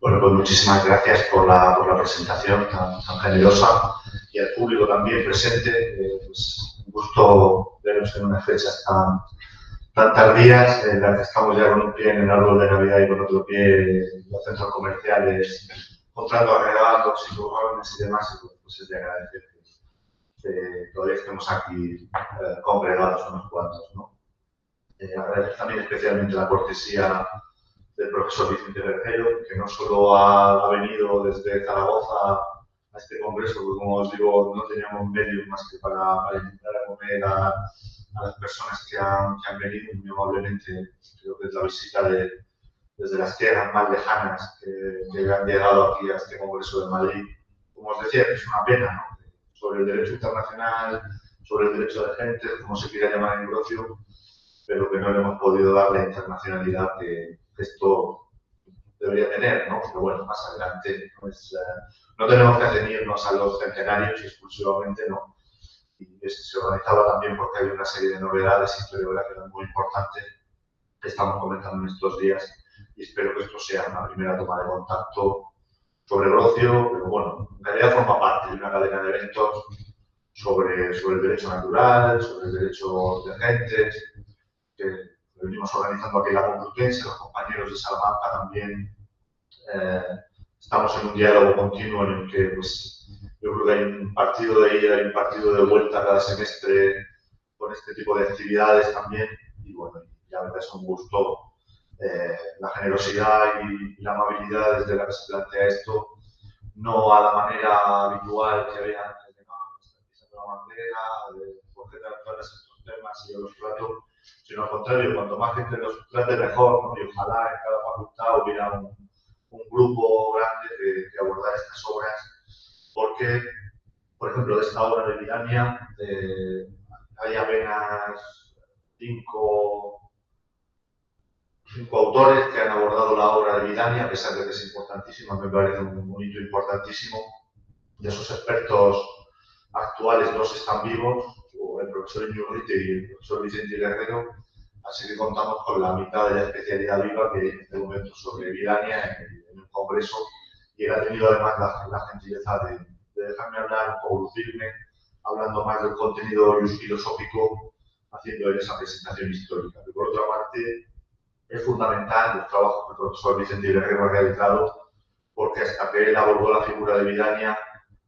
Bueno, pues muchísimas gracias por la presentación tan generosa y al público también presente. Pues un gusto veros en unas fechas tan tardías, en las que estamos ya con un pie en el árbol de Navidad y con otro pie en los centros comerciales, comprando regalos y turrones y demás. Y pues es de agradecer que todavía estemos aquí congregados unos cuantos, ¿no? Agradecer también especialmente la cortesía del profesor Vicente Bercero, que no solo ha venido desde Zaragoza a este congreso, porque como os digo, no teníamos medios más que para invitar a comer a las personas que han venido muy amablemente. Creo que es la visita desde las tierras más lejanas que han llegado aquí a este congreso de Madrid. Como os decía, es una pena, ¿no? Sobre el derecho internacional, sobre el derecho de gente, como se quiera llamar en Brocio, pero que no le hemos podido dar la internacionalidad que esto debería tener, ¿no? Pero bueno, más adelante pues, no tenemos que ceñirnos a los centenarios exclusivamente, ¿no? Y se organizaba también porque hay una serie de novedades historiográficas muy importantes que estamos comentando en estos días y espero que esto sea una primera toma de contacto sobre Brocio, pero bueno, en realidad forma parte de una cadena de eventos sobre el derecho natural, sobre el derecho de gentes, que venimos organizando aquí en la Complutense, los compañeros de Salamanca también estamos en un diálogo continuo en el que pues, yo creo que hay un partido de ida y un partido de vuelta cada semestre con este tipo de actividades también. Y bueno, ya verdad es un gusto la generosidad y la amabilidad desde la que se plantea esto, no a la manera habitual que había antes de la bandera, de por qué tratar estos temas y yo los trato, sino al contrario, cuanto más gente los trate mejor, ¿no? Y ojalá en cada facultad hubiera un grupo grande que abordara estas obras, porque, por ejemplo, de esta obra de Vidania hay apenas cinco autores que han abordado la obra de Vidania, a pesar de que es importantísima, me parece un hito importantísimo. De esos expertos actuales, dos están vivos, el profesor Iñurrite y el profesor Vicente Guerrero, así que contamos con la mitad de la especialidad viva que hace un evento sobre Vidania en el Congreso, y él ha tenido además la gentileza de dejarme hablar, conducirme, hablando más del contenido filosófico, haciendo él esa presentación histórica. Y por otra parte, es fundamental los trabajos que el profesor Vicente Guerrero ha realizado, porque hasta que él abordó la figura de Vidania,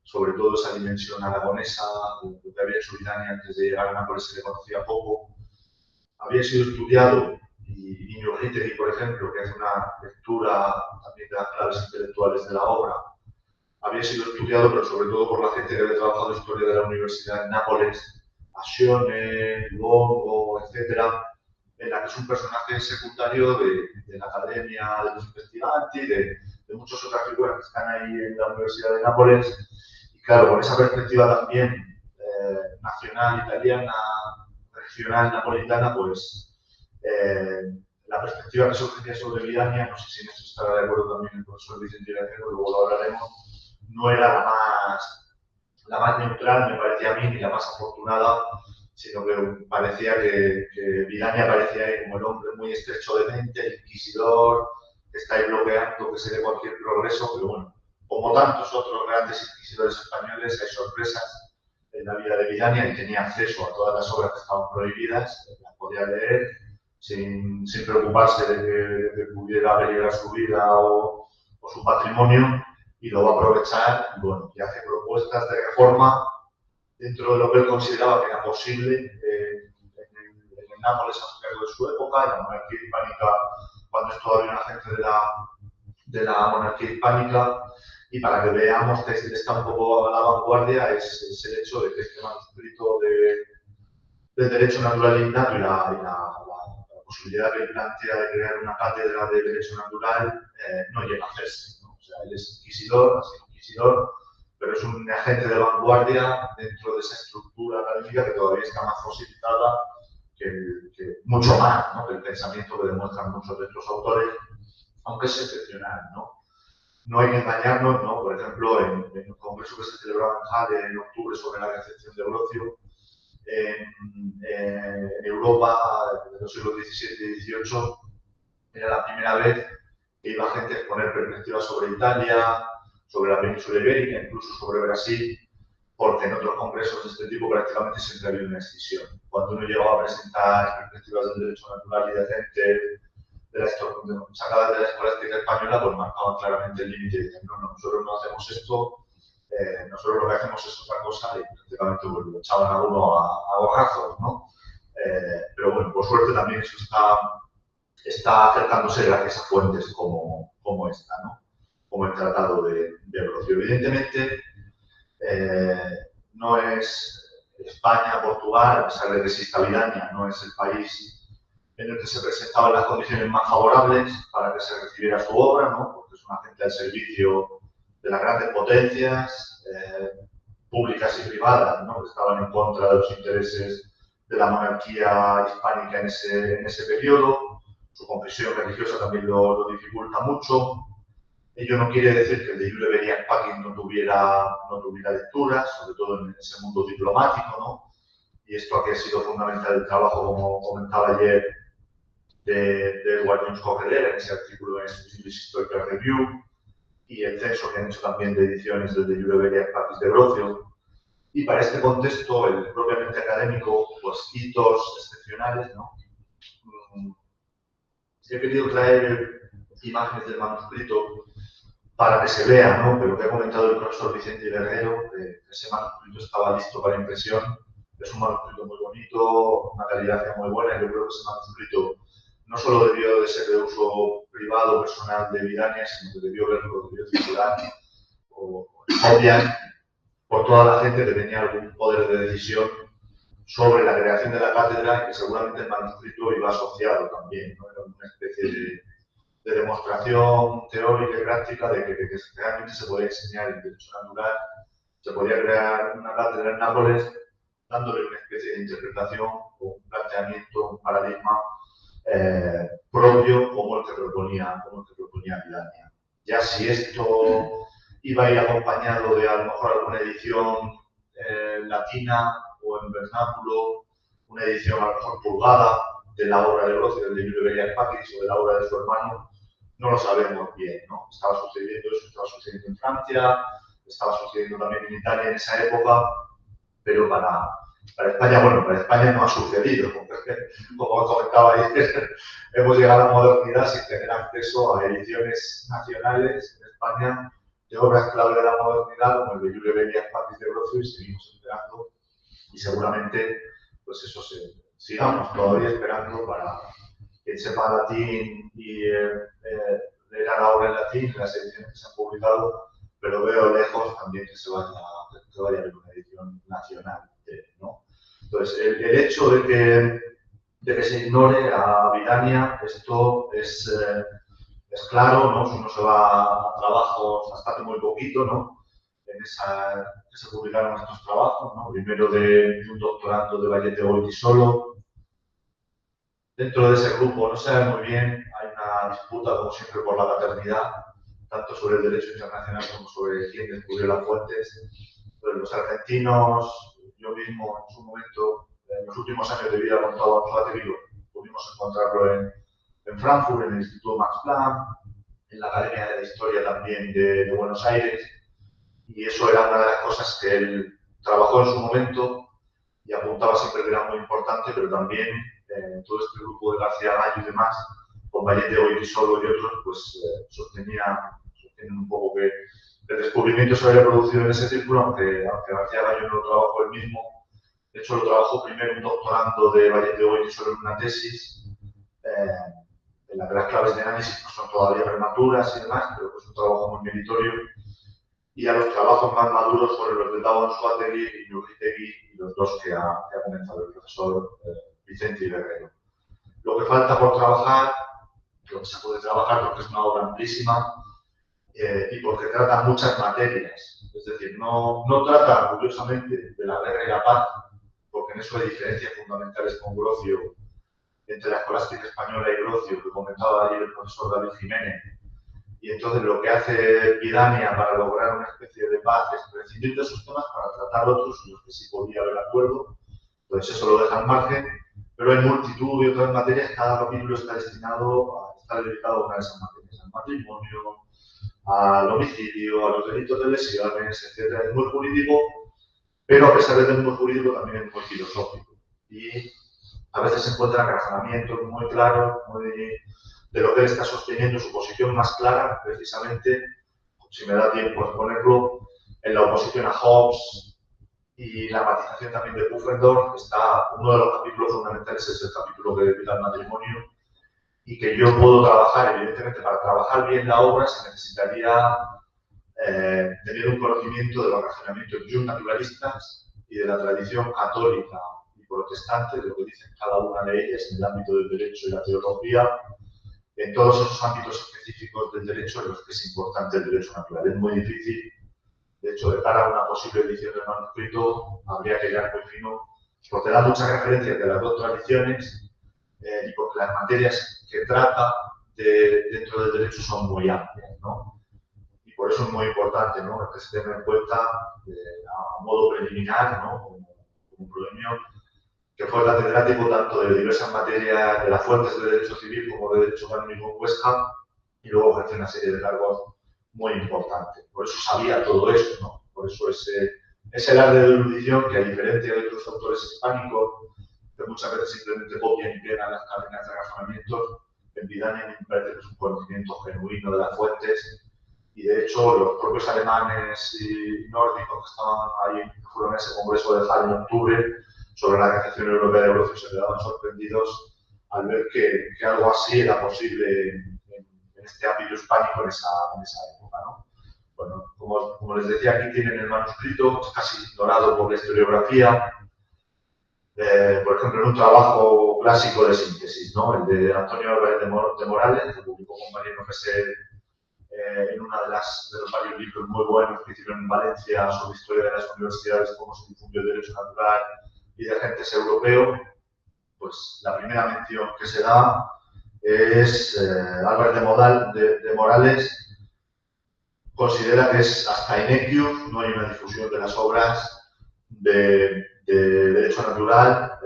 sobre todo esa dimensión aragonesa, lo que había hecho Vidania antes de llegar a Nápoles se le conocía poco, había sido estudiado, y Iñurritegui, por ejemplo, que hace una lectura también de las claves intelectuales de la obra, había sido estudiado, pero sobre todo por la gente que había trabajado historia de la Universidad en Nápoles, Ascione, Luongo, etcétera, en la que es un personaje secundario de la academia, de los investigantes y de muchas otras figuras que están ahí en la Universidad de Nápoles. Y claro, con esa perspectiva también nacional, italiana, regional, napolitana, pues la perspectiva que se ofrecía sobre Vidania, no sé si en eso estará de acuerdo también el profesor Vicente Guerrero, luego lo hablaremos, no era la más neutral, me parecía a mí, ni la más afortunada, sino que parecía que Vidania aparecía ahí como el hombre muy estrecho de mente, el inquisidor, que está ahí bloqueando que se dé cualquier progreso, pero bueno, como tantos otros grandes inquisidores españoles, hay sorpresas en la vida de Vidania y tenía acceso a todas las obras que estaban prohibidas, las podía leer sin preocuparse de que pudiera peligrar su vida o su patrimonio, y lo va a aprovechar bueno, y hace propuestas de reforma dentro de lo que él consideraba que era posible en Nápoles a lo largo de su época, en la monarquía hispánica, cuando es todavía un agente de la monarquía hispánica, y para que veamos que está un poco a la vanguardia es el hecho de que este manuscrito del derecho natural innato y la posibilidad que plantea de crear una cátedra de derecho natural no llega a hacerse, ¿no? O sea, él es inquisidor, ha sido inquisidor, pero es un agente de vanguardia dentro de esa estructura académica que todavía está más fosilizada que mucho más, ¿no? Que el pensamiento que demuestran muchos de estos autores, aunque es excepcional, ¿no? No hay que engañarnos, ¿no? Por ejemplo, en el congreso que se celebraba en Halle en octubre sobre la recepción de Brocio, en Europa, de los siglos XVII y XVIII, era la primera vez que iba gente a exponer perspectivas sobre Italia, sobre la península ibérica, incluso sobre Brasil, porque en otros congresos de este tipo prácticamente siempre había una escisión. Cuando uno llegaba a presentar perspectivas del derecho natural y de gente sacadas de la escolástica española, pues marcaban claramente el límite y decían, no, nosotros no hacemos esto, nosotros lo que hacemos es otra cosa y prácticamente pues, lo echaban a uno a borrazos, ¿no? Pero bueno, por suerte también eso está acercándose gracias a fuentes como esta, ¿no? Como el Tratado de Ambrosio. Evidentemente, no es España, Portugal, a pesar de que exista Vidania, no es el país en el que se presentaban las condiciones más favorables para que se recibiera su obra, ¿no? Porque es una gente al servicio de las grandes potencias, públicas y privadas, ¿no? Que estaban en contra de los intereses de la monarquía hispánica en ese periodo. Su confesión religiosa también lo dificulta mucho. Ello no quiere decir que el de Iure Veriac Pacis no tuviera lecturas, sobre todo en ese mundo diplomático, ¿no? Y esto aquí ha sido fundamental el trabajo, como comentaba ayer, de Edward Jones Coquelin en ese artículo en English Historical Review, y el censo que han hecho también de ediciones del de Iure Veriac Pacis de Ambrosio. Y para este contexto, el propiamente académico, pues hitos excepcionales, ¿no? He querido traer imágenes del manuscrito para que se vea, ¿no? Pero que ha comentado el profesor Vicente Guerrero, ese manuscrito estaba listo para impresión. Es un manuscrito muy bonito, una calidad muy buena, y yo creo que ese manuscrito no solo debió de ser de uso privado, personal de Vidania, sino que debió circular o copia por toda la gente que tenía algún poder de decisión sobre la creación de la cátedra, y que seguramente el manuscrito iba asociado también, ¿no? Era una especie de demostración teórica y práctica de que realmente se podía enseñar el derecho natural, se podía crear una cátedra en Nápoles, dándole una especie de interpretación o un planteamiento, un paradigma propio como el que proponía Vidania. Ya si esto iba a ir acompañado de a lo mejor alguna edición latina o en vernáculo, una edición a lo mejor pulgada de la obra de Ambrosio, del Iure Veriac Pacis o de la obra de su hermano, no lo sabemos bien, ¿no? Estaba sucediendo en Francia, estaba sucediendo también en Italia en esa época, pero para España, bueno, para España no ha sucedido. Como comentaba ayer, hemos llegado a la modernidad sin tener acceso a ediciones nacionales en España de obras clave de la modernidad, como el de Iure Veriac Pacis de Ambrosio, y seguimos esperando, y seguramente, pues eso sigamos todavía esperando para quien sepa latín y leer la obra en latín, las ediciones que se han publicado, pero veo lejos también que vaya a haber una edición nacional, ¿no? Entonces, el hecho de que se ignore a Vidania, esto es claro, ¿no? Si uno se va a trabajos hasta hace muy poquito, ¿no? Que se publicaron estos trabajos, ¿no? Primero de un doctorando de Vallete Goiti solo. Dentro de ese grupo no se sabe muy bien, hay una disputa, como siempre, por la paternidad, tanto sobre el derecho internacional como sobre quién descubrió las fuentes. Entonces, los argentinos, yo mismo en su momento, en los últimos años de vida, contaba Anzuategui, pudimos encontrarlo en Frankfurt, en el Instituto Max Planck, en la Academia de la Historia también de Buenos Aires, y eso era una de las cosas que él trabajó en su momento y apuntaba siempre que era muy importante, pero también todo este grupo de García Gallo y demás, con Vallete Goiti solo y otros, pues sostienen un poco que el descubrimiento se había producido en ese círculo, aunque García Gallo no lo trabajó él mismo. De hecho, lo trabajó primero un doctorando de Vallete Goiti solo en una tesis, en la que las claves de análisis no son todavía prematuras y demás, pero pues un trabajo muy meritorio. Y a los trabajos más maduros fueron los de Dago Anzuategui y Iñurritegui, y los dos que ha comenzado el profesor Vicente Guerrero. Lo que falta por trabajar, lo que se puede trabajar porque es una obra amplísima y porque trata muchas materias. Es decir, no trata, curiosamente, de la guerra y la paz, porque en eso hay diferencias fundamentales con Ambrosio, entre la escolástica española y Ambrosio, que comentaba ayer el profesor David Jiménez. Y entonces lo que hace Vidania para lograr una especie de paz es prescindir de esos temas para tratar otros en los que sí podía haber acuerdo. Entonces eso lo deja al margen, pero en multitud de otras materias cada capítulo está dedicado a una de esas materias, al matrimonio, al homicidio, a los delitos de lesiones, etc. Es muy jurídico, pero a pesar de ser muy jurídico también es muy filosófico. Y a veces se encuentran razonamientos muy claros, de lo que él está sosteniendo, su posición más clara, precisamente, si me da tiempo a exponerlo, en la oposición a Hobbes y la matización también de Pufendorf. Está uno de los capítulos fundamentales, es el capítulo que dedica al matrimonio, y que yo puedo trabajar, evidentemente, para trabajar bien la obra se necesitaría tener un conocimiento de los razonamientos naturalistas y de la tradición católica y protestante, de lo que dicen cada una de ellas en el ámbito del derecho y la teología, en todos esos ámbitos específicos del derecho en los que es importante el derecho natural. Es muy difícil, de hecho, de cara a una posible edición del manuscrito, habría que llegar muy fino, porque da muchas referencias de las dos tradiciones y porque las materias que trata dentro del derecho son muy amplias, ¿no? Y por eso es muy importante, ¿no?, que se tenga en cuenta a modo preliminar, ¿no?, como premio, que fue catedrático tanto de diversas materias de las fuentes de derecho civil como de derecho canónico en Huesca, y luego ejerció una serie de cargos muy importantes. Por eso sabía todo eso, ¿no? Por eso ese alarde de erudición que, a diferencia de otros autores hispánicos, que muchas veces simplemente copian y pegan las cadenas de razonamientos, en Vidaña me parece que es un conocimiento genuino de las fuentes, y de hecho los propios alemanes y nórdicos que estaban ahí, que fueron a ese congreso de Halle en octubre, sobre la recepción europea de Eurasia, se quedaban sorprendidos al ver que algo así era posible en este ámbito hispánico en esa época, ¿no? Bueno, como les decía, aquí tienen el manuscrito, es casi ignorado por la historiografía. Por ejemplo, en un trabajo clásico de síntesis, ¿no?, el de Antonio Álvarez de Morales, que publicó con Mariano Fesser en uno de los varios libros muy buenos que hicieron en Valencia sobre historia de las universidades, cómo se difundió el derecho natural y de agentes europeos. Pues la primera mención que se da es Álvarez de Morales considera que es hasta Inequius, no hay una difusión de las obras de derecho natural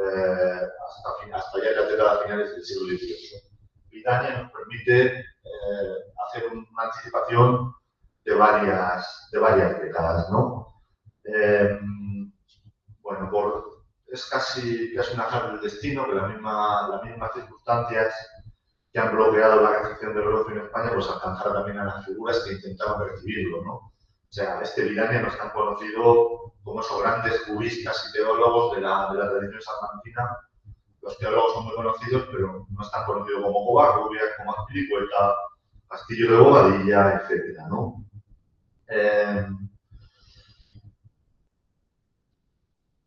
hasta ya en las décadas finales del siglo XVIII. Vidaña nos permite hacer una anticipación de varias décadas, ¿no? Bueno, es casi un azar del destino que las mismas circunstancias que han bloqueado la recepción del Orozco en España, pues alcanzar también a las figuras que intentaban recibirlo, ¿no? O sea, este Vidaña no es tan conocido como esos grandes juristas y teólogos de la tradición salmantina. Los teólogos son muy conocidos, pero no es tan conocido como Covarrubias, como Azpilicueta, Castillo de Bobadilla, etc., ¿no?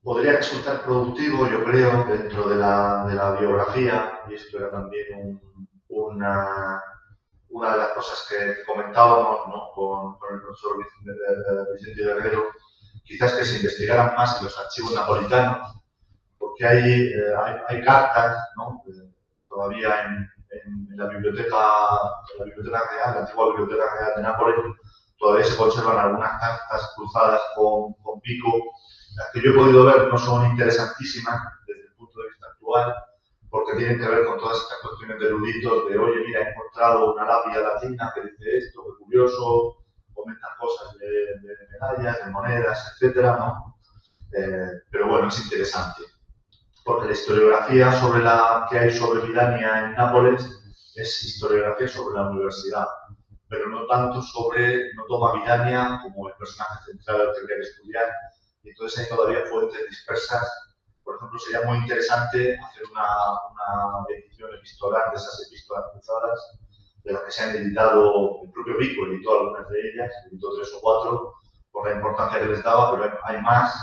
Podría resultar productivo, yo creo, dentro de la biografía, y esto era también una de las cosas que comentábamos, ¿no?, con el profesor Vicente Guerrero, quizás que se investigaran más en los archivos napolitanos, porque hay cartas, ¿no?, todavía en la biblioteca real, la antigua biblioteca real de Nápoles, todavía se conservan algunas cartas cruzadas con Pico. Las que yo he podido ver no son interesantísimas desde el punto de vista actual, porque tienen que ver con todas estas cuestiones de eruditos, de oye, mira, he encontrado una lápida latina que dice esto, qué curioso, comentan cosas de medallas, de monedas, etcétera, ¿no? Pero bueno, es interesante, porque la historiografía que hay sobre Vidaña en Nápoles es historiografía sobre la universidad, pero no tanto no toma Vidaña como el personaje central que habría que estudiar, y entonces hay todavía fuentes dispersas. Por ejemplo, sería muy interesante hacer una edición epistolar de esas epístolas cruzadas, de las que se han editado. El propio Vico editó algunas de ellas, editó 3 o 4, por la importancia que les daba, pero hay más,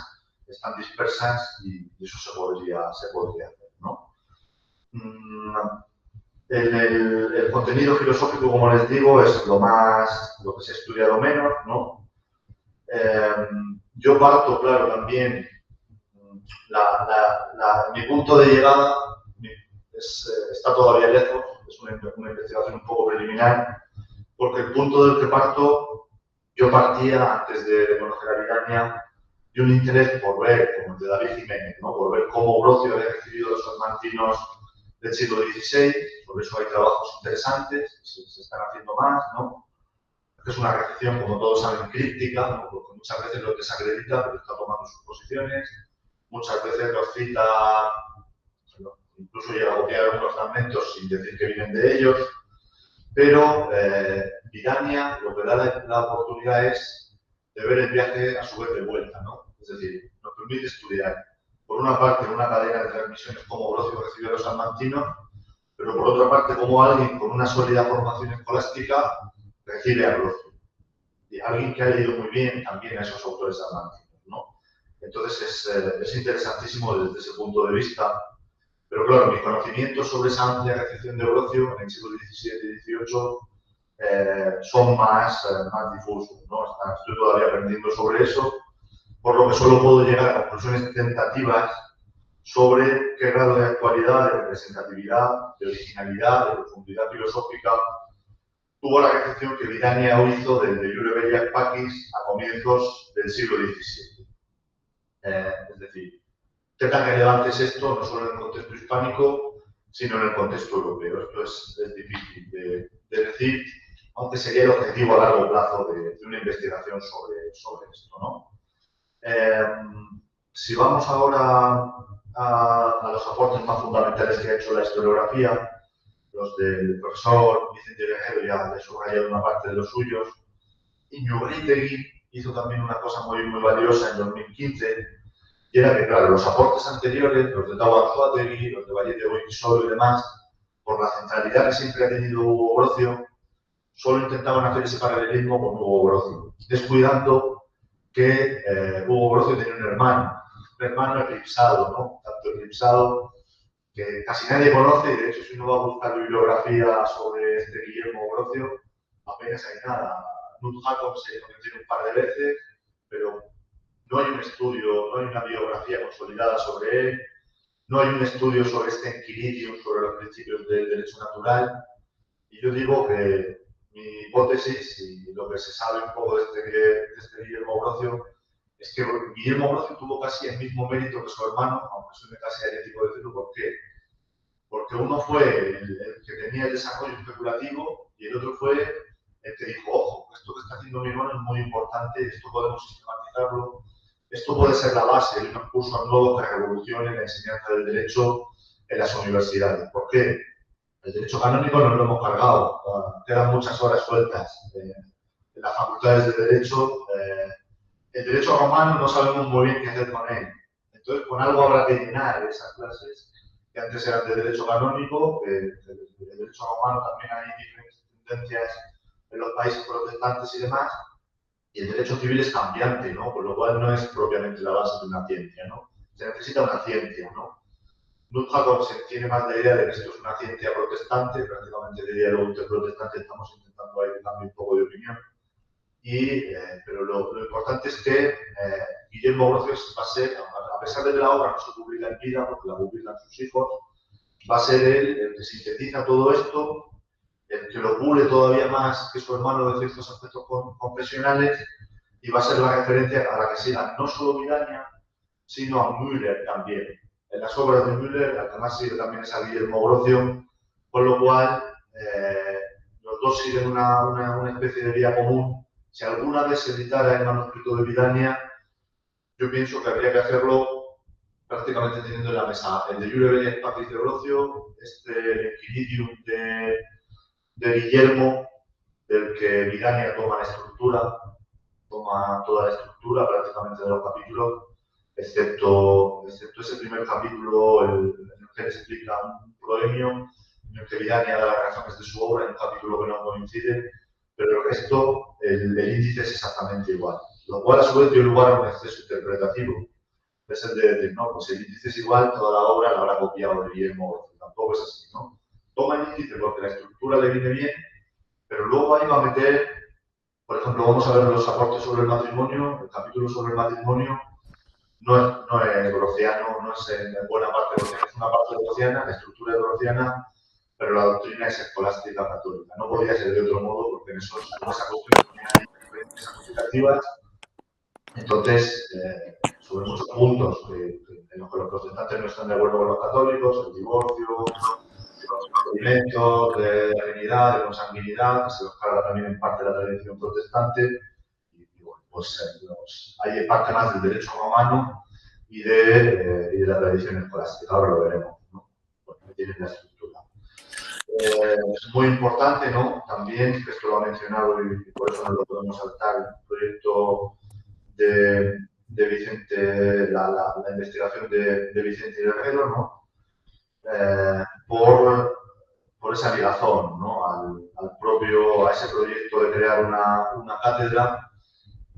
están dispersas y eso se podría hacer, ¿no? El contenido filosófico, como les digo, es lo que se ha estudiado menos, ¿no? Yo parto, claro, también, mi punto de llegada está todavía lejos, es una investigación un poco preliminar, porque el punto del que parto, yo partía, antes de conocer a Vidaña, y un interés por ver, como el de David Jiménez, ¿no? Por ver cómo Brocio había recibido los salmantinos del siglo XVI. Por eso hay trabajos interesantes, se están haciendo más, ¿no? Es una recepción, como todos saben, críptica, ¿no? Porque muchas veces lo desacredita, pero está tomando sus posiciones. Muchas veces los cita, incluso llega a copiar algunos fragmentos sin decir que vienen de ellos. Pero Vidania lo que da la oportunidad es de ver el viaje a su vez de vuelta, ¿no? Es decir, nos permite estudiar, por una parte, una cadena de transmisiones como Brocio recibió a los salmantinos, pero por otra parte, como alguien con una sólida formación escolástica recibe a Brocio. Y alguien que ha leído muy bien también a esos autores salmantinos, ¿no? Entonces es interesantísimo desde ese punto de vista. Pero claro, mis conocimientos sobre esa amplia recepción de Brocio en el siglo XVII y XVIII son más difusos, ¿no? Estoy todavía aprendiendo sobre eso, por lo que solo puedo llegar a conclusiones tentativas sobre qué grado de actualidad, de representatividad, de originalidad, de profundidad filosófica tuvo la recepción que Vidania hizo del De Iure Belliae Pacis a comienzos del siglo XVII. Es decir, ¿qué tan relevante es esto, no solo en el contexto hispánico, sino en el contexto europeo? Esto es difícil de decir, aunque sería el objetivo a largo plazo de una investigación sobre esto, ¿no? Si vamos ahora a los aportes más fundamentales que ha hecho la historiografía, los del profesor Vicente Guerrero ya he subrayado una parte de los suyos. Iñurritegui hizo también una cosa muy valiosa en 2015, y era que, claro, los aportes anteriores, los de Tahuanzuategui, los de Vallete Goytisolo y demás, por la centralidad que siempre ha tenido Hugo Brocio, solo intentaban hacer ese paralelismo con Hugo Brocio, descuidando que Hugo Brocio tenía un hermano eclipsado, ¿no? Tanto eclipsado que casi nadie conoce, y de hecho si uno va a buscar bibliografía sobre este Guillermo Brocio, apenas hay nada. Knut Jacob se menciona un par de veces, pero no hay un estudio, no hay una biografía consolidada sobre él, no hay un estudio sobre este Enquiridium, sobre los principios del derecho natural, y yo digo que mi hipótesis, y lo que se sabe un poco de este Guillermo Brocio, es que Guillermo Brocio tuvo casi el mismo mérito que su hermano, aunque suene casi herético decirlo. ¿Por qué? Porque uno fue el que tenía el desarrollo especulativo y el otro fue el que dijo, ojo, esto que está haciendo mi hermano es muy importante, esto podemos sistematizarlo, esto puede ser la base de unos cursos nuevos que revolucionen la enseñanza del derecho en las universidades. ¿Por qué? El derecho canónico nos lo hemos cargado, quedan muchas horas sueltas en las facultades de derecho. El derecho romano no sabemos muy bien qué hacer con él. Entonces, con algo habrá que llenar esas clases que antes eran de derecho canónico. El derecho romano también hay diferentes tendencias en los países protestantes y demás. Y el derecho civil es cambiante, ¿no? Con lo cual no es propiamente la base de una ciencia, ¿no? Se necesita una ciencia, ¿no? Knut Jacob tiene más la idea de que esto es una ciencia protestante, prácticamente de diálogo interprotestante, estamos intentando ahí cambiar un poco de opinión. Pero lo importante es que Guillermo Brocio va a ser, a pesar de que la obra no se publica en vida, porque la publican sus hijos, va a ser él el que sintetiza todo esto, el que lo pule todavía más que su hermano de ciertos aspectos confesionales, y va a ser la referencia a la que sigan no solo Vidania, sino a Müller también. En las obras de Müller, al que más sigue también es a Guillermo Brocio, con lo cual los dos siguen una especie de vía común. Si alguna vez se editara el manuscrito de Vidania, yo pienso que habría que hacerlo prácticamente teniendo en la mesa el De Iure Belliae Pacis de Brocio, este Enquiridium de Guillermo, del que Vidania toma la estructura, toma toda la estructura prácticamente de los capítulos, excepto ese primer capítulo en el que les explica un proemio, en el que Vidania da las razones de su obra, en un capítulo que no coincide, pero el resto, el índice es exactamente igual. Lo cual, a su vez, dio lugar a un exceso interpretativo. Es el de decir, no, pues el índice es igual, toda la obra la habrá copiado de Guillermo. Tampoco es así, ¿no? Toma el índice porque la estructura le viene bien, pero luego ahí va a meter, por ejemplo, vamos a ver los aportes sobre el matrimonio. El capítulo sobre el matrimonio no es brociano, no es en buena parte brociana, es una parte brociana, la estructura es brociana, pero la doctrina es escolástica católica. No podría ser de otro modo, porque en esas cuestiones hay diferencias aplicativas Entonces, sobre muchos puntos en los que los protestantes no están de acuerdo con los católicos, el divorcio, los procedimientos de afinidad, de consanguinidad, que se los carga también en parte la tradición protestante, y bueno, pues hay parte más del derecho romano y de la tradición escolástica, ahora lo veremos, ¿no? Porque tienen la estructura. Es muy importante, ¿no? También, que esto lo ha mencionado y por eso no lo podemos saltar, el proyecto de Vicente, la investigación de Vicente Guerrero, ¿no? Por esa ligazón, ¿no? A ese proyecto de crear una cátedra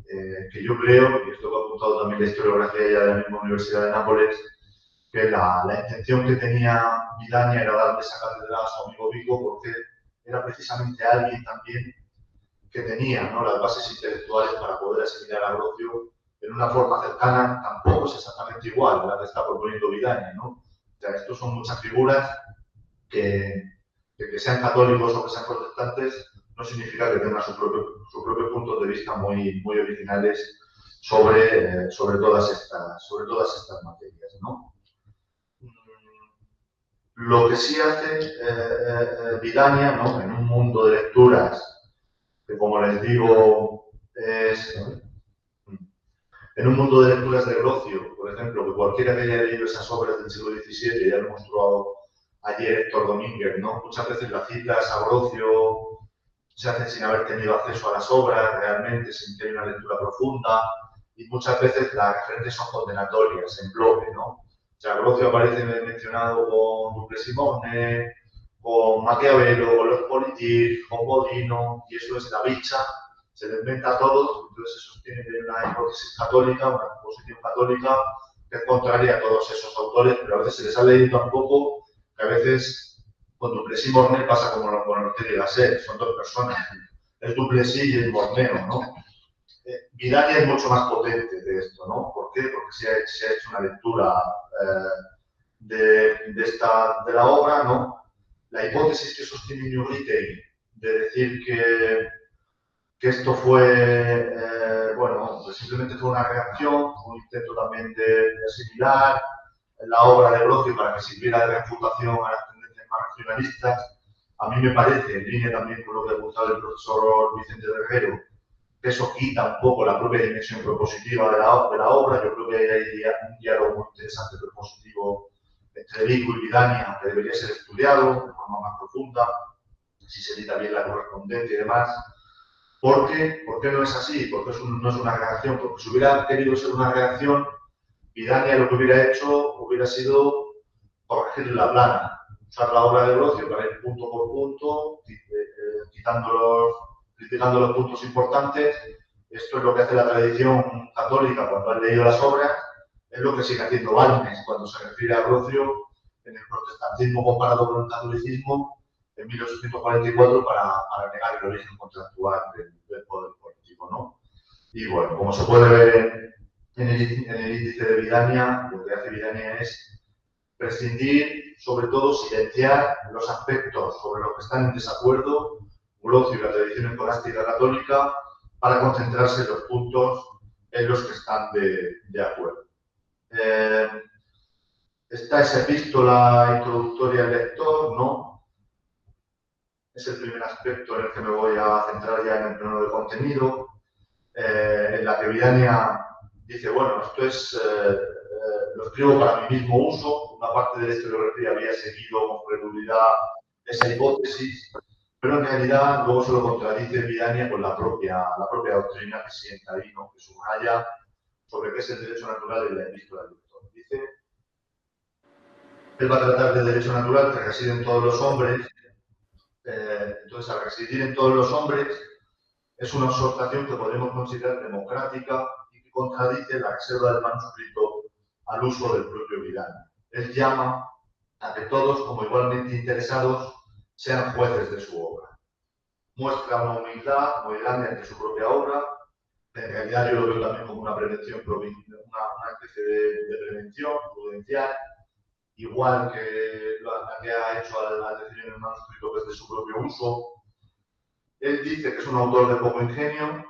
que yo creo, y esto lo ha apuntado también la historiografía ya de la misma Universidad de Nápoles, que la intención que tenía Vidaña era darle esa cátedra a su amigo Vico porque era precisamente alguien también que tenía, ¿no?, las bases intelectuales para poder asimilar a Grocio en una forma cercana. Tampoco es exactamente igual a la que está proponiendo Vidaña, ¿no? O sea, estos son muchas figuras que sean católicos o que sean protestantes no significa que tengan su propio punto de vista muy, muy originales sobre todas estas materias, ¿no? Lo que sí hace Vidaña, ¿no?, en un mundo de lecturas que, como les digo, en un mundo de lecturas de Grocio, por ejemplo, que cualquiera que haya leído esas obras del siglo XVII, ya lo mostró ayer Héctor Domínguez, ¿no? Muchas veces las citas a Grocio se hacen sin haber tenido acceso a las obras realmente, sin tener una lectura profunda, y muchas veces las referencias son condenatorias, en bloque, ¿no? O sea, Grocio aparece mencionado con Duple Simone, con Maquiavelo, con los Politik, con Bodino, y eso es la bicha, se lo inventa a todos, entonces se sostiene de una hipótesis católica, una posición católica, que es contraria a todos esos autores, pero a veces se les ha leído tan poco que a veces con Duplessis y Mornay pasa como con Ortega y Gasset, son dos personas, es Duplessis y el Morneo, ¿no? Vidaña es mucho más potente de esto, ¿no? ¿Por qué? Porque se ha hecho una lectura de la obra, ¿no? La hipótesis que sostiene Iñurritegui de decir que esto fue, bueno, pues simplemente fue una reacción, un intento también de asimilar la obra de Grocio para que sirviera de refutación a las tendencias más racionalistas. A mí me parece, en línea también con lo que ha apuntado el profesor Vicente Guerrero, que eso quita un poco la propia dimensión propositiva de la obra. Yo creo que hay un diálogo muy interesante propositivo entre Vico y Vidaña que debería ser estudiado de forma más profunda, si se edita bien la correspondencia y demás. ¿Por qué? ¿Por qué no es así? Porque no es una reacción. Porque si hubiera querido ser una reacción, Vidaña lo que hubiera hecho hubiera sido corregirle la plana, usar la obra de Grocio para ir punto por punto, criticando los puntos importantes. Esto es lo que hace la tradición católica cuando han leído las obras, es lo que sigue haciendo Balmes cuando se refiere a Grocio en el protestantismo comparado con el catolicismo en 1844 para negar el origen contractual del poder político, ¿no? Y bueno, como se puede ver en el índice de Vidaña, lo que hace Vidaña es prescindir, sobre todo silenciar los aspectos sobre los que están en desacuerdo Grocio y la tradición escolástica católica para concentrarse en los puntos en los que están de acuerdo. Está esa epístola introductoria al lector, ¿no? Es el primer aspecto en el que me voy a centrar ya en el plano de contenido, en la que Vidaña dice, bueno, esto es, lo escribo para mi mismo uso. Una parte de la historiografía había seguido con credulidad esa hipótesis, pero en realidad luego se lo contradice Vidaña con la propia doctrina que sienta ahí, ¿no?, que subraya sobre qué es el derecho natural en la epístola del lector. Dice, él va a tratar de derecho natural que reside en todos los hombres. Entonces, al residir en todos los hombres, es una exhortación que podemos considerar democrática y que contradice la reserva del manuscrito al uso del propio Vidaña. Él llama a que todos, como igualmente interesados, sean jueces de su obra. Muestra una humildad muy grande ante su propia obra. En realidad yo lo veo también como una prevención, una especie de prevención prudencial, igual que la que ha hecho al decir en el manuscrito que es de su propio uso. Él dice que es un autor de poco ingenio,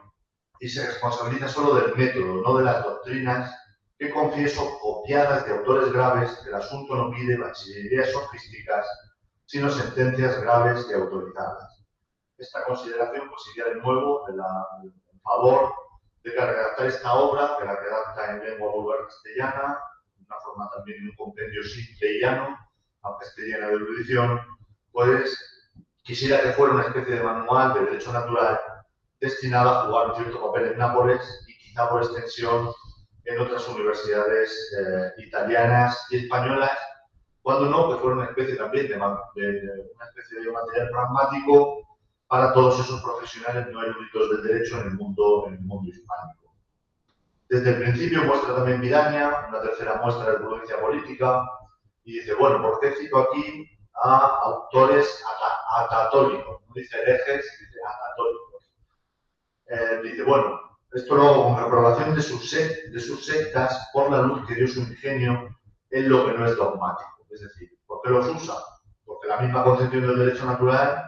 y se responsabiliza solo del método, no de las doctrinas, que confieso copiadas de autores graves, que el asunto no pide bachillerías sofísticas, sino sentencias graves y autorizadas. Esta consideración pues, sería de nuevo en favor de que al redactar esta obra, que la redacta en lengua vulgar castellana, una forma también de un compendio simple y llano, aunque esté llena de erudición, pues quisiera que fuera una especie de manual de derecho natural destinado a jugar un cierto papel en Nápoles y quizá por extensión en otras universidades italianas y españolas, cuando no, que fuera una especie también de una especie de material pragmático para todos esos profesionales no eruditos del derecho en el mundo hispánico. Desde el principio muestra también Vidania, una tercera muestra de prudencia política, y dice, bueno, ¿por qué cito aquí a autores acatólicos? No dice herejes, dice acatólicos. Dice, bueno, esto lo hago con reprobación de sus sectas por la luz que dio su ingenio en lo que no es dogmático. Es decir, ¿por qué los usa? Porque la misma concepción del derecho natural,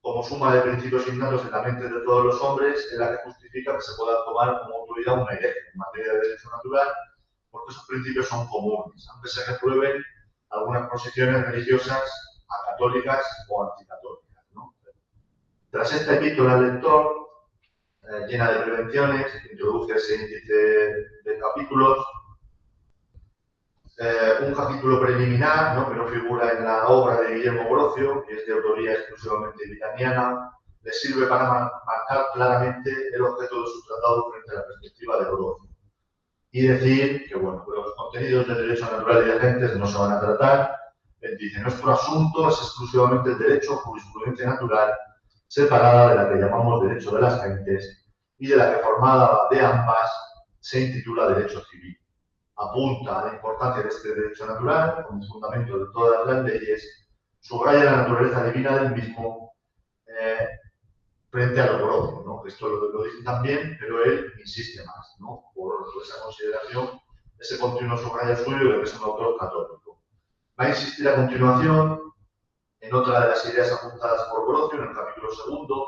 como suma de principios innatos en la mente de todos los hombres, es la que justifica que se pueda tomar como autoridad una hereje en materia de derecho natural, porque esos principios son comunes, aunque se reprueben algunas posiciones religiosas acatólicas o anticatólicas, ¿no? Tras esta epístola al lector, llena de prevenciones, que introduce ese índice de capítulos, un capítulo preliminar, ¿no?, que no figura en la obra de Guillermo Brocio, que es de autoría exclusivamente vitaniana, le sirve para marcar claramente el objeto de su tratado frente a la perspectiva de Brocio. Y decir que, bueno, que los contenidos del derecho natural y de gentes no se van a tratar. Él dice, nuestro asunto es exclusivamente el derecho o jurisprudencia natural, separada de la que llamamos derecho de las gentes y de la que formada de ambas se intitula derecho civil. Apunta a la importancia de este derecho natural como fundamento de todas las leyes, subraya la naturaleza divina del mismo frente a lo propio, ¿no? Esto lo dice también, pero él insiste más, ¿no? Por esa consideración, ese continuo subraya suyo de que es un autor católico. Va a insistir a continuación en otra de las ideas apuntadas por Brocio, en el capítulo segundo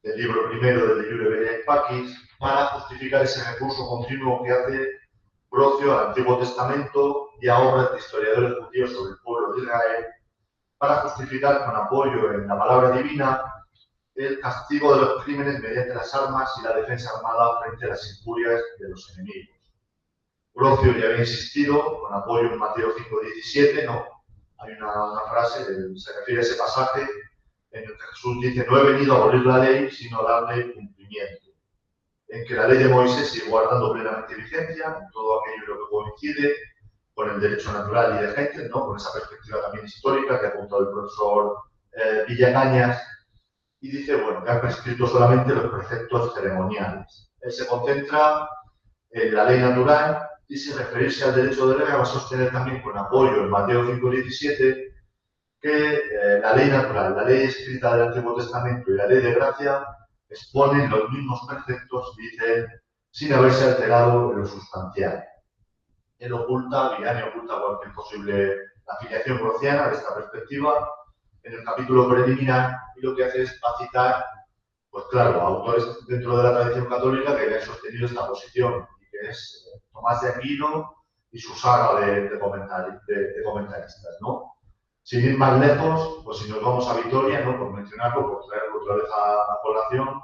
del libro primero del De Iure Bellai Pacis, para justificar ese recurso continuo que hace Brocio al Antiguo Testamento y a obras de historiadores judíos sobre el pueblo de Israel, para justificar con apoyo en la palabra divina el castigo de los crímenes mediante las armas y la defensa armada frente a las injurias de los enemigos. Brocio ya había insistido con apoyo en Mateo 5:17, ¿no? Hay una frase, se refiere a ese pasaje en el que Jesús dice, no he venido a abolir la ley, sino a darle cumplimiento. En que la ley de Moisés sigue guardando plenamente vigencia, en todo aquello que coincide con el derecho natural y de gente, ¿no?, con esa perspectiva también histórica que ha apuntado el profesor Villagañas, y dice, bueno, que han prescrito solamente los preceptos ceremoniales. Él se concentra en la ley natural y sin referirse al derecho de guerra va a sostener también con apoyo en Mateo 5:17 que la ley natural, la ley escrita del Antiguo Testamento y la ley de gracia exponen los mismos preceptos, dice él, sin haberse alterado en lo sustancial. Él oculta, Vidania oculta cualquier posible afiliación brociana de esta perspectiva en el capítulo preliminar, y lo que hace es citar, pues claro, autores dentro de la tradición católica que han sostenido esta posición, y que es Tomás de Aquino y su saga de comentaristas, ¿no? Sin ir más lejos, pues si nos vamos a Vitoria, ¿no?, por mencionarlo, por traerlo otra vez a colación,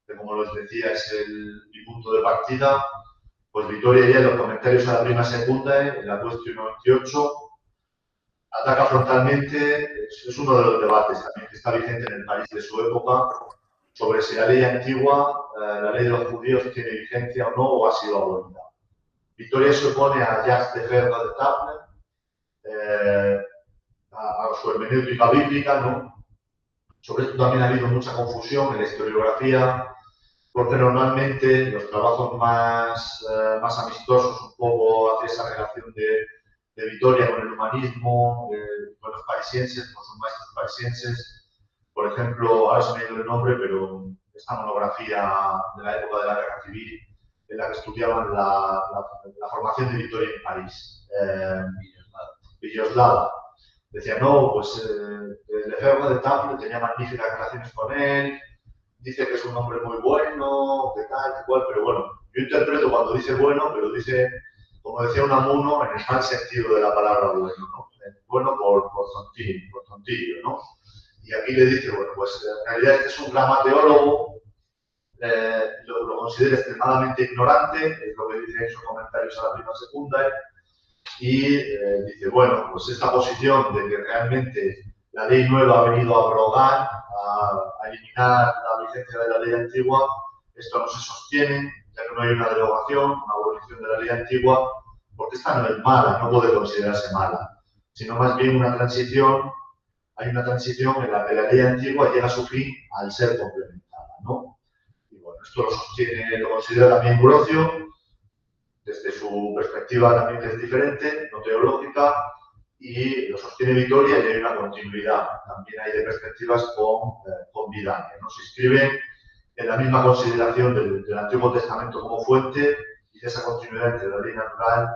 que como les decía es mi punto de partida, pues Vitoria ya en los comentarios a la prima secunda, en la cuestión 98, ataca frontalmente, es uno de los debates también que está vigente en el país de su época, sobre si la ley antigua, la ley de los judíos, tiene vigencia o no, o ha sido abolida. Vitoria se opone a Jacques de Verga de Table, a su hermenéutica bíblica, ¿no? Sobre esto también ha habido mucha confusión en la historiografía, porque normalmente los trabajos más amistosos, un poco hacia esa relación de Vitoria con el humanismo, con los parisienses, con sus maestros parisienses, por ejemplo, ahora se me ha ido el nombre, pero esta monografía de la época de la Guerra Civil, en la que estudiaban la formación de Vitoria en París, Villoslada. Decía, no, pues Lefebvre de Table tenía magníficas relaciones con él, dice que es un hombre muy bueno, que tal, que cual, pero bueno, yo interpreto cuando dice bueno, pero dice, como decía Unamuno, en el mal sentido de la palabra bueno, ¿no? Bueno por tontillo, ¿no? Y aquí le dice, bueno, pues en realidad este es un gramateólogo, lo considera extremadamente ignorante, es lo que dice en sus comentarios a la prima secunda, y dice, bueno, pues esta posición de que realmente la ley nueva ha venido a abrogar, a eliminar la vigencia de la ley antigua, esto no se sostiene, ya que no hay una derogación, una abolición de la ley antigua, porque esta no es mala, no puede considerarse mala, sino más bien una transición, hay una transición en la que la ley antigua llega a su fin al ser complementada, ¿no? Y bueno, esto lo sostiene, lo considera también Grocio, desde su perspectiva también que es diferente, no teológica, y lo sostiene Vitoria y hay una continuidad. También hay de perspectivas con Vidania, ¿no? Se inscriben en la misma consideración del Antiguo Testamento como fuente y de esa continuidad entre la ley natural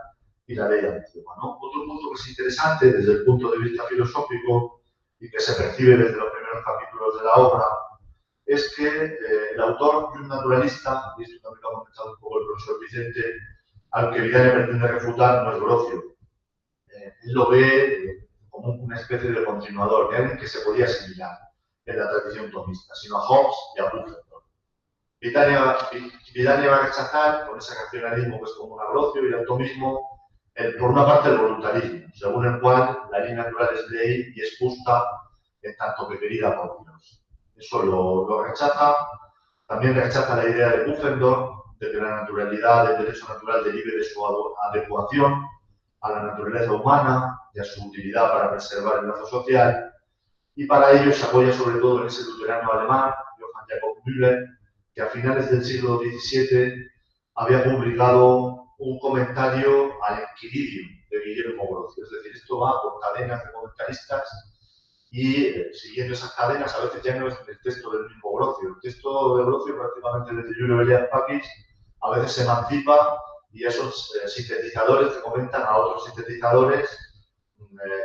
y la ley antigua, ¿no? Otro punto que es interesante desde el punto de vista filosófico y que se percibe desde los primeros capítulos de la obra es que el autor y un naturalista, y esto también lo ha comentado un poco el profesor Vicente, al que Vidania pretende refutar no es Grocio. Él lo ve como una especie de continuador, de alguien que se podía asimilar en la tradición tomista, sino a Hobbes y a Pufendorf. Vidania va a rechazar con ese racionalismo que es común a Grocio y el tomismo, por una parte el voluntarismo, según el cual la ley natural es ley y es justa en tanto que querida por Dios. Eso lo rechaza. También rechaza la idea de Pufendorf de que la naturalidad del derecho natural derive de su adecuación a la naturaleza humana y a su utilidad para preservar el lazo social, y para ello se apoya sobre todo en ese luterano alemán, Johann Jakob Müller, que a finales del siglo XVII había publicado un comentario al Enquiridium de Guillermo Grocio. Es decir, esto va por cadenas de comentaristas y siguiendo esas cadenas, a veces ya no es el texto del mismo Grocio. El texto de Grocio, prácticamente desde Giulio Belias Pakis, a veces se emancipa y esos sintetizadores que comentan a otros sintetizadores,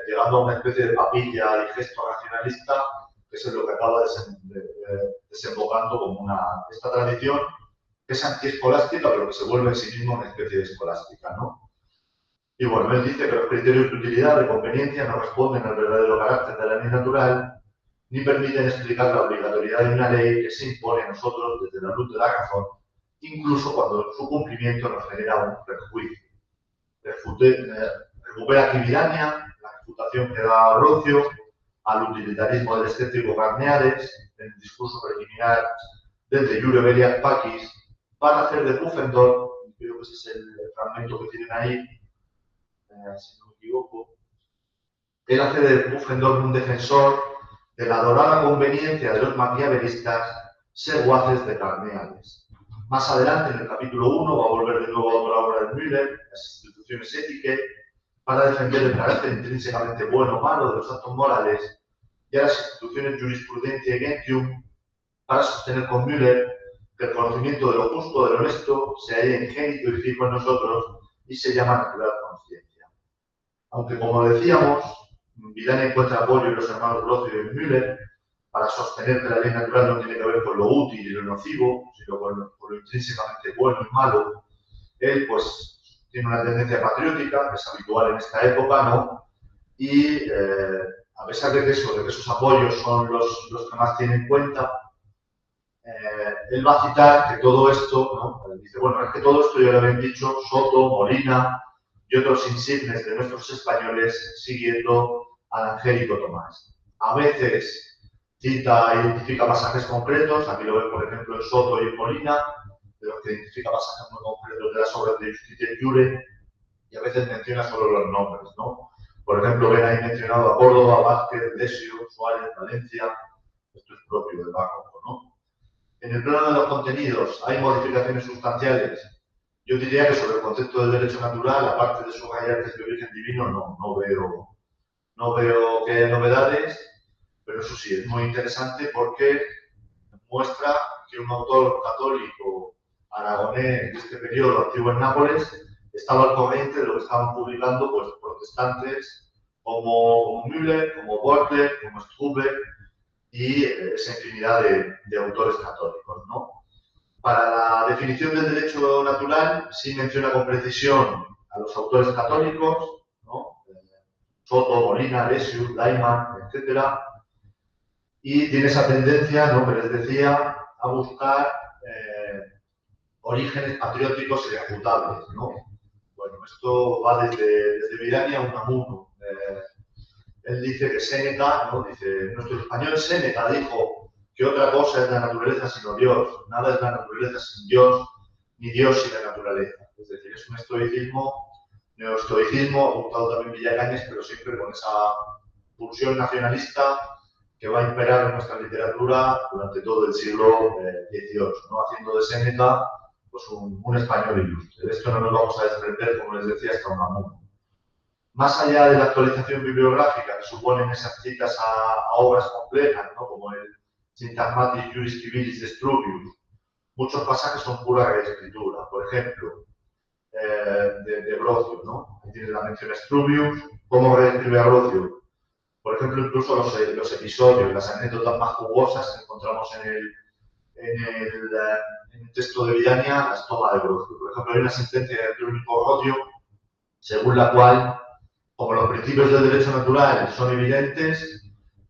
llegando a una especie de papilla y gesto racionalista, que es lo que acaba desembocando como esta tradición que es antiescolástica, pero que se vuelve en sí misma una especie de escolástica, ¿no? Y bueno, él dice que los criterios de utilidad, de conveniencia, no responden al verdadero carácter de la ley natural, ni permiten explicar la obligatoriedad de una ley que se impone a nosotros desde la luz de la razón, incluso cuando su cumplimiento nos genera un perjuicio. Recupera aquí Vidania, la refutación que da Grocio al utilitarismo del escéptico Carneades, en el discurso preliminar desde Giulio Belias Pakis, para hacer de Pufendorf, creo que ese es el fragmento que tienen ahí, si no me equivoco, él hace de Pufendorf un defensor de la dorada conveniencia de los maquiavelistas secuaces de Carneades. Más adelante, en el capítulo 1, va a volver de nuevo a otra obra de Müller, las instituciones éticas, para defender el carácter intrínsecamente bueno o malo de los actos morales, y a las instituciones jurisprudencia y gentium, para sostener con Müller que el conocimiento de lo justo, de lo honesto, se halla ingénito y fijo en nosotros y se llama natural conciencia. Aunque, como decíamos, Vidania encuentra apoyo en los hermanos Grocio y Müller para sostener que la ley natural no tiene que ver con lo útil y lo nocivo, sino con lo intrínsecamente bueno y malo. Él, pues, tiene una tendencia patriótica, que es habitual en esta época, ¿no? Y a pesar de que esos apoyos son los que más tiene en cuenta, él va a citar que todo esto, ¿no? Dice, bueno, es que todo esto ya lo habían dicho Soto, Molina y otros insignes de nuestros españoles siguiendo al Angélico Tomás. A veces cita, identifica pasajes concretos, aquí lo ven por ejemplo en Soto y en Molina, de los que identifica pasajes muy concretos de las obras de Justicia y Jure, y a veces menciona solo los nombres, ¿no? Por ejemplo, ven ahí mencionado a Córdoba, Vázquez, Desio, Suárez, Valencia, esto es propio del barroco, ¿no? En el plano de los contenidos, ¿hay modificaciones sustanciales? Yo diría que sobre el concepto del derecho natural, aparte de subrayar que es de origen divino, no veo que haya novedades, pero eso sí, es muy interesante porque muestra que un autor católico aragonés de este periodo activo en Nápoles estaba al corriente de lo que estaban publicando pues, protestantes como Müller, como Butler, como Struve, y esa infinidad de autores católicos, ¿no? Para la definición del derecho natural, sí menciona con precisión a los autores católicos, ¿no? Soto, Molina, Lessius, Lyman, etc. Y tiene esa tendencia, ¿no?, que les decía, a buscar orígenes patrióticos irrefutables, ¿no? Bueno, esto va desde Vidania a Unamuno. Él dice que Séneca, ¿no?, dice, nuestro español Séneca dijo que otra cosa es la naturaleza sino Dios, nada es la naturaleza sin Dios, ni Dios sin la naturaleza. Es decir, es un estoicismo, neoestoicismo, apuntado también Villacañes, pero siempre con esa pulsión nacionalista que va a imperar en nuestra literatura durante todo el siglo XVIII, ¿no?, haciendo de Séneca pues un español ilustre. De esto no nos vamos a desprender, como les decía, hasta Unamuno. Más allá de la actualización bibliográfica que suponen esas citas a obras complejas, ¿no?, como el Syntagmatis Juris Civilis de Struvius, muchos pasajes son pura reescritura. Por ejemplo, de Brocio, ¿no? Ahí tienes la mención a Struvius, cómo reescribe a Brocio. Por ejemplo, incluso los episodios, las anécdotas más jugosas que encontramos en el texto de Vidania, las toma de Brocio. Por ejemplo, hay una sentencia de Andrónico Rodio, según la cual, como los principios del derecho natural son evidentes,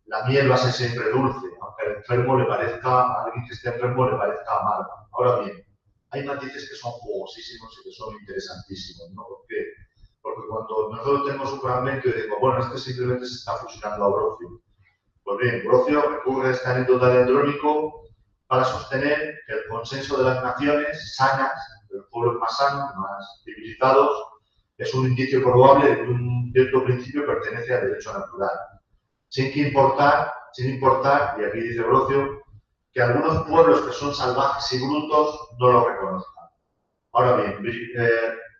la miel va a ser siempre dulce, aunque al enfermo le parezca, a alguien que esté enfermo le parezca amarga. Ahora bien, hay matices que son jugosísimos y que son interesantísimos, ¿no? ¿Por qué? Porque cuando nosotros tenemos un fragmento y decimos, bueno, este simplemente se está fusionando a Brocio. Pues bien, Brocio recurre a esta anécdota de Andrónico para sostener que el consenso de las naciones sanas, de los pueblos más sanos, más civilizados, es un indicio probable de que un cierto principio pertenece al derecho natural. Sin importar, y aquí dice Brocio, que algunos pueblos que son salvajes y brutos no lo reconozcan. Ahora bien,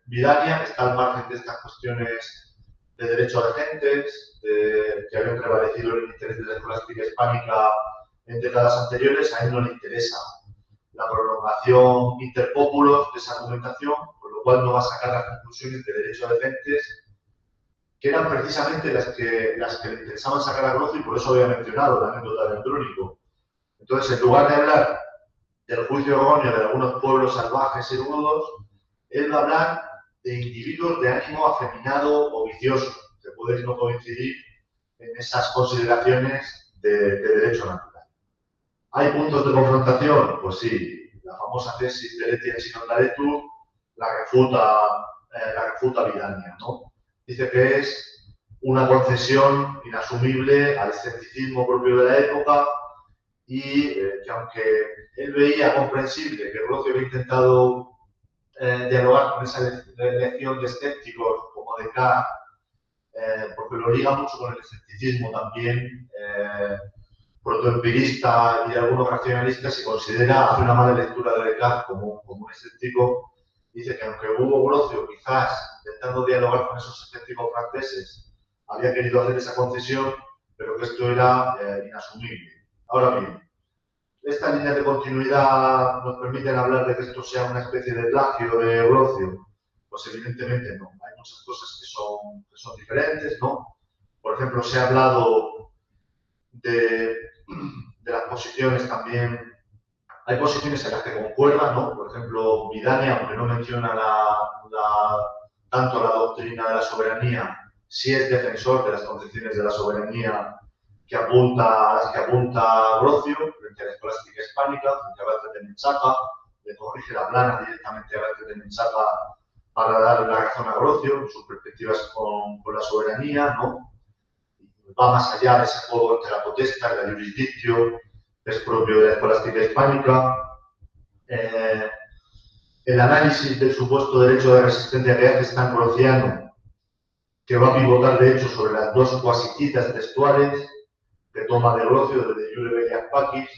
Vidania está al margen de estas cuestiones de derecho de gentes, que habían prevalecido el interés de la escolástica hispánica en décadas anteriores. A él no le interesa la prolongación interpópulos de esa argumentación, por lo cual no va a sacar las conclusiones de derecho de gentes, que eran precisamente las que le interesaban sacar a Brocio, y por eso había mencionado la anécdota de Andrónico. Entonces, en lugar de hablar del juicio erróneo de algunos pueblos salvajes y rudos, él va a hablar de individuos de ánimo afeminado o vicioso, que pueden no coincidir en esas consideraciones de derecho natural. ¿Hay puntos de confrontación? Pues sí. La famosa tesis de Leti en Sinondaretu la refuta Vidania, ¿no? Dice que es una concesión inasumible al escepticismo propio de la época y que aunque él veía comprensible que Brocio había intentado dialogar con esa legión de escépticos como Descartes, porque lo liga mucho con el escepticismo también, protoempirista y de algunos racionalistas, y considera, hace una mala lectura de Descartes como un escéptico. Dice que aunque Hugo Brocio, quizás intentando dialogar con esos escépticos franceses, había querido hacer esa concesión, pero que esto era inasumible. Ahora bien, ¿esta línea de continuidad nos permiten hablar de que esto sea una especie de plagio de Brocio? Pues evidentemente no. Hay muchas cosas que son diferentes, ¿no? Por ejemplo, se ha hablado de las posiciones también. Hay posiciones en las que concuerdan, ¿no? Por ejemplo, Vidania, aunque no menciona tanto la doctrina de la soberanía, sí es defensor de las concepciones de la soberanía a las que apunta Brocio, frente a la escolástica hispánica, frente a Vázquez de Menchaca, le corrige la plana directamente a Vázquez de Menchaca para darle la razón a Brocio en sus perspectivas con la soberanía, ¿no? Va más allá de ese juego entre la potestad y la jurisdicción, que es propio de la escolástica hispánica. El análisis del supuesto derecho de resistencia que hace Stan Grociano, que va a pivotar de hecho sobre las dos cuasicitas textuales que toma de Brocio desde Iure Belli Pacis,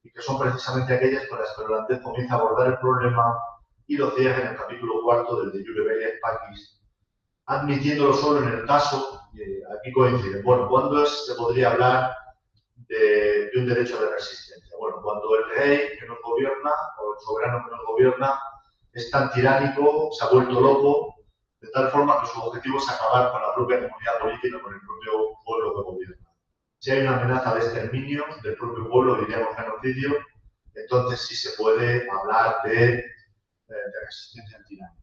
y que son precisamente aquellas con las que el holandés comienza a abordar el problema y lo cierra en el capítulo 4 del de Iure Belli Pacis, admitiéndolo solo en el caso, aquí coincide, bueno, ¿cuándo se podría hablar de un derecho de resistencia? Bueno, cuando el rey que nos gobierna, o el soberano que nos gobierna, es tan tiránico, se ha vuelto loco, de tal forma que su objetivo es acabar con la propia comunidad política, con el propio pueblo que gobierna. si hay una amenaza de exterminio del propio pueblo, diríamos genocidio, entonces sí se puede hablar de resistencia al tirano.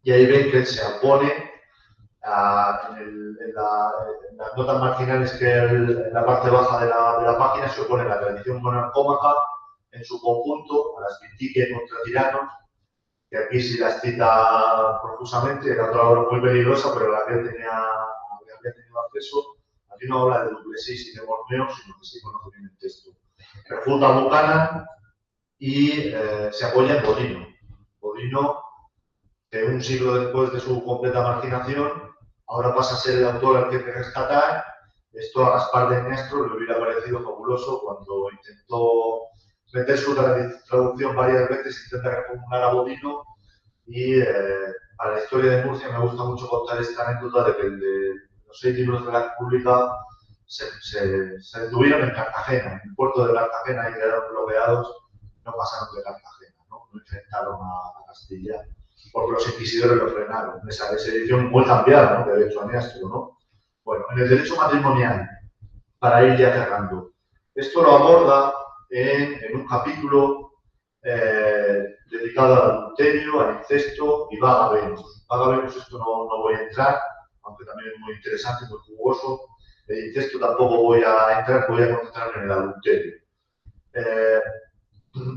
Y ahí ven que se opone en las notas marginales que en la parte baja de la página se opone la tradición monarcómaca en su conjunto a las Vitique contra tiranos, que aquí sí las cita profusamente, era otra obra muy peligrosa, pero la que había tenido acceso. Aquí no habla de Duplessis y de Borneo, sino que sí conoce bien el texto. Refuta a Buchanan y se apoya en Bodino. Bodino, que un siglo después de su completa marginación, ahora pasa a ser el autor al que hay que rescatar. Esto a Gaspar de Nestro le hubiera parecido fabuloso cuando intentó meter su traducción varias veces, intenta reformular a Bodino. Y para la historia de Murcia me gusta mucho contar esta anécdota de que los 6 libros de la República se detuvieron en Cartagena, en el puerto de Cartagena, y quedaron bloqueados, no pasaron de Cartagena, no enfrentaron a Castilla, porque los inquisidores lo frenaron. Esa edición muy cambiada, ¿no? De derecho a Nestro, ¿no? Bueno, en el derecho matrimonial, para ir ya cerrando, esto lo aborda en un capítulo dedicado al adulterio, al incesto y vaga Venus. Vaga Venus, esto no voy a entrar, aunque también es muy interesante, muy jugoso. El incesto tampoco voy a entrar, voy a concentrarme en el adulterio.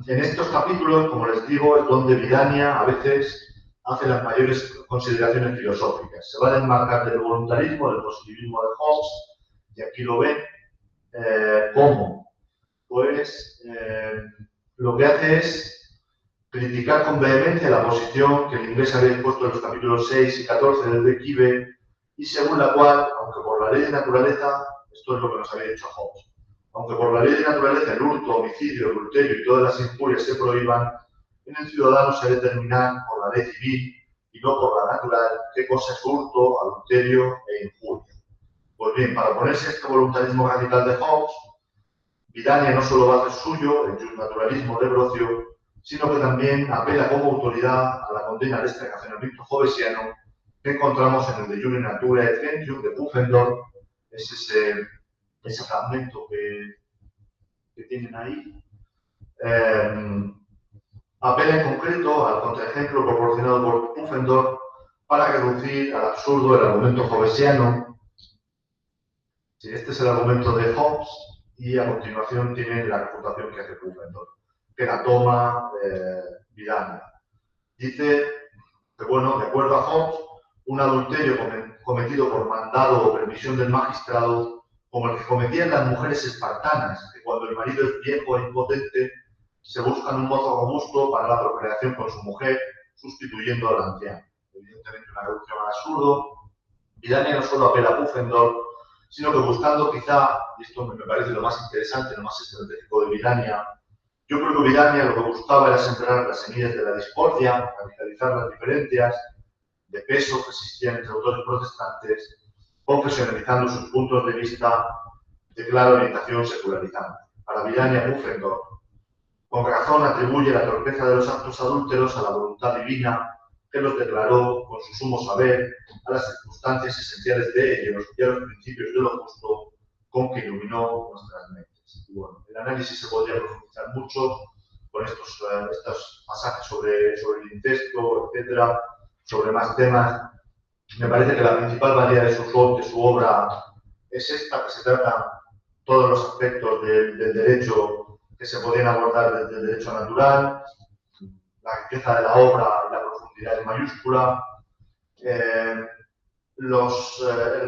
En estos capítulos, como les digo, es donde Vidania a veces hace las mayores consideraciones filosóficas. Se va a desmarcar del voluntarismo, del positivismo de Hobbes, y aquí lo ven. ¿Cómo? Pues lo que hace es criticar con vehemencia la posición que el inglés había expuesto en los capítulos 6 y 14 del declive, y según la cual, aunque por la ley de naturaleza, esto es lo que nos había dicho Hobbes, aunque por la ley de naturaleza el hurto, homicidio, adulterio y todas las injurias se prohíban, en el ciudadano se determinan por la ley civil y no por la natural qué cosa es hurto, adulterio e injuria. Pues bien, para oponerse a este voluntarismo radical de Hobbes, Vidania no solo va a hacer suyo el justnaturalismo de Brocio, sino que también apela como autoridad a la condena de este racionamiento hobbesiano que encontramos en el de Jure Natura et Gentium de Pufendorf. Es ese fragmento que tienen ahí. Apela en concreto al contraejemplo proporcionado por Pufendorf para reducir al absurdo el argumento hobbesiano. Sí, este es el argumento de Hobbes, y a continuación tiene la refutación que hace Pufendorf, que la toma Vidania. Dice que, bueno, de acuerdo a Hobbes, un adulterio cometido por mandado o permisión del magistrado, como el que cometían las mujeres espartanas, que cuando el marido es viejo e impotente, se buscan un mozo robusto para la procreación con su mujer, sustituyendo al anciano. Evidentemente una reducción al absurdo. Vidania no solo apela a Pufendorf, sino que buscando quizá, y esto me parece lo más interesante, lo más estratégico de Vidania, yo creo que Vidania lo que buscaba era sembrar las semillas de la discordia, radicalizar las diferencias de peso que existían entre autores protestantes, profesionalizando sus puntos de vista de clara orientación secularizante. Para Vidania, Pufendorf, con razón atribuye la torpeza de los actos adúlteros a la voluntad divina que los declaró con su sumo saber a las circunstancias esenciales de ellos y a los principios de lo justo con que iluminó nuestras mentes. Y bueno, el análisis se podría profundizar mucho con estos pasajes sobre el incesto, etcétera, sobre más temas. Me parece que la principal valía de su obra es esta, que se tratan todos los aspectos del derecho que se podían abordar desde el derecho natural, la riqueza de la obra y la profundidad en mayúscula, el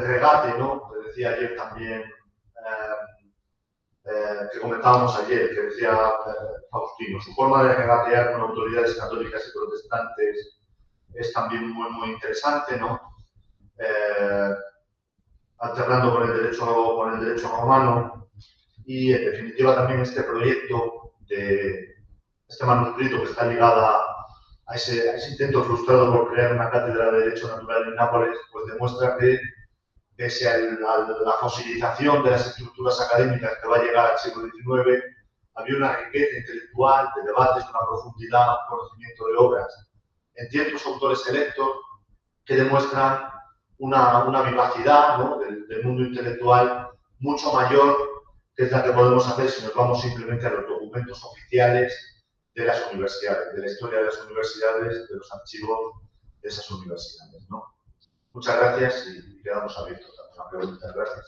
regate, ¿no? Que decía ayer también, que comentábamos ayer, que decía Faustino, su forma de regatear con autoridades católicas y protestantes es también muy interesante, ¿no? Alternando con el derecho romano, y en definitiva también este proyecto de este manuscrito que está ligado a ese intento frustrado por crear una cátedra de Derecho Natural en Nápoles, pues demuestra que pese a la fosilización de las estructuras académicas que va a llegar al siglo XIX, había una riqueza intelectual, de debates, una profundidad, un conocimiento de obras en ciertos autores selectos que demuestran una vivacidad, ¿no? del mundo intelectual mucho mayor que es la que podemos hacer si nos vamos simplemente a los documentos oficiales de las universidades, de la historia de las universidades, de los archivos de esas universidades, ¿no? Muchas gracias y quedamos abiertos a preguntas. Gracias.